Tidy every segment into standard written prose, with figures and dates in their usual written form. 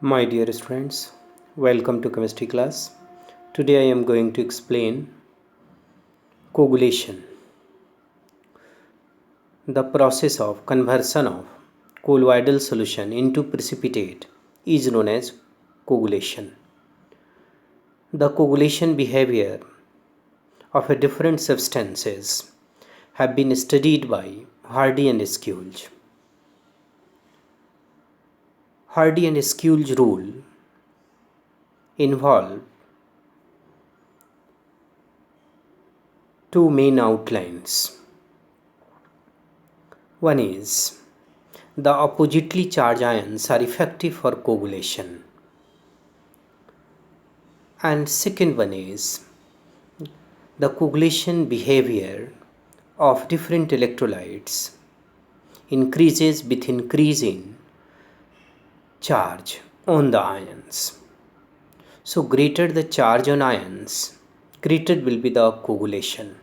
My dear students, welcome to chemistry class. Today I am going to explain coagulation. The process of conversion of colloidal solution into precipitate is known as coagulation. The coagulation behavior of a different substances have been studied by Hardy and Schulze. Hardy and Schulze rule involve two main outlines. One is the oppositely charged ions are effective for coagulation, and second one is the coagulation behavior of different electrolytes increases with increase in charge on the ions. So greater the charge on ions, greater will be the coagulation.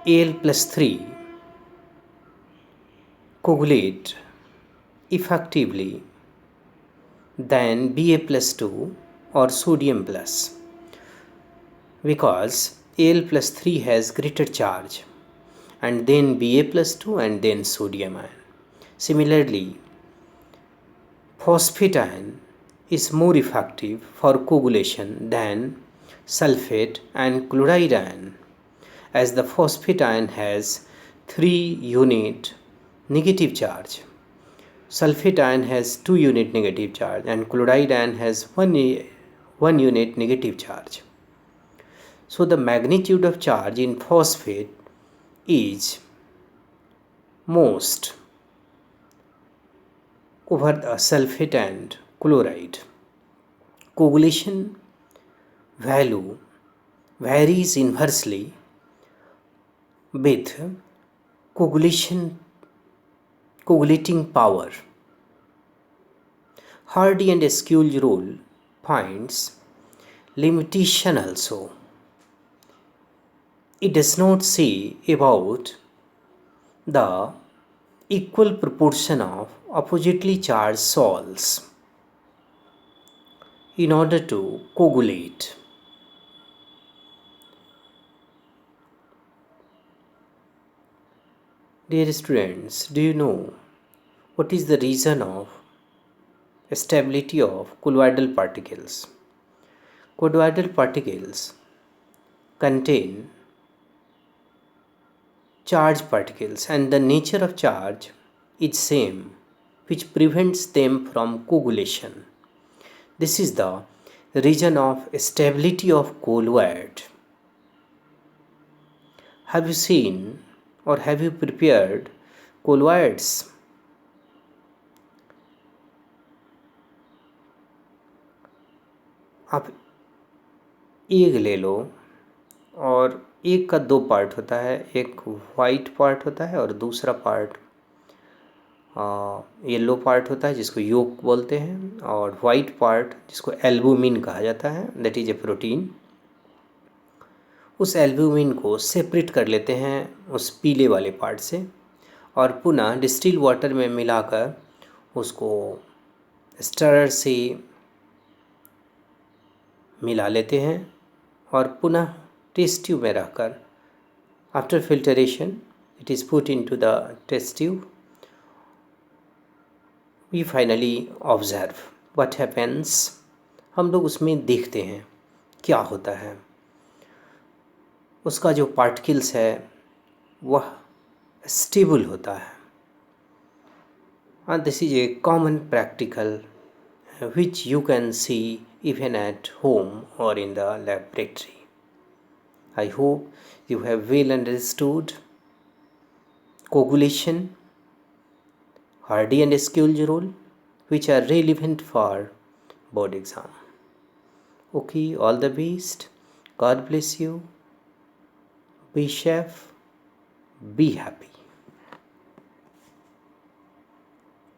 Al plus 3 coagulate effectively than Ba plus 2 or sodium plus, because Al plus 3 has greater charge and then Ba plus 2 and then sodium ion. Similarly, phosphate ion is more effective for coagulation than sulfate and chloride ion, as the phosphate ion has 3 unit negative charge, sulfate ion has 2 unit negative charge, and chloride ion has 1 unit negative charge. So the magnitude of charge in phosphate is most over the sulfate and chloride. Coagulation value varies inversely with coagulating power. Hardy and Schulze rule finds limitation also. It does not say about the equal proportion of oppositely charged salts in order to coagulate. Dear students, do you know what is the reason of stability of colloidal particles? Colloidal particles contain charged particles, and the nature of charge is same, which prevents them from coagulation. This is the reason of stability of colloid. Have you seen or have you prepared colloids? आप एक ले लो, और एक का दो part होता है, एक वाइट पार्ट होता है और दूसरा पार्ट येलो पार्ट होता है जिसको योक बोलते हैं, और वाइट पार्ट जिसको एल्बुमिन कहा जाता है, दैट इज ए प्रोटीन। उस एल्बुमिन को सेपरेट कर लेते हैं उस पीले वाले पार्ट से, और पुनः डिस्टिल वाटर में मिलाकर उसको स्टरर से मिला लेते हैं, और पुनः टेस्ट ट्यूब में रखकर after filtration it is put into the test tube. We finally observe what happens. हम लोग उसमें देखते हैं क्या होता है। उसका जो पार्टिकल्स है वह स्टेबल होता है, and this is a common practical which you can see even at home or in the laboratory. I hope you have well understood coagulation, Hardy and Schulze rule, which are relevant for board exam. Okay, all the best. God bless you. Be safe. Be happy.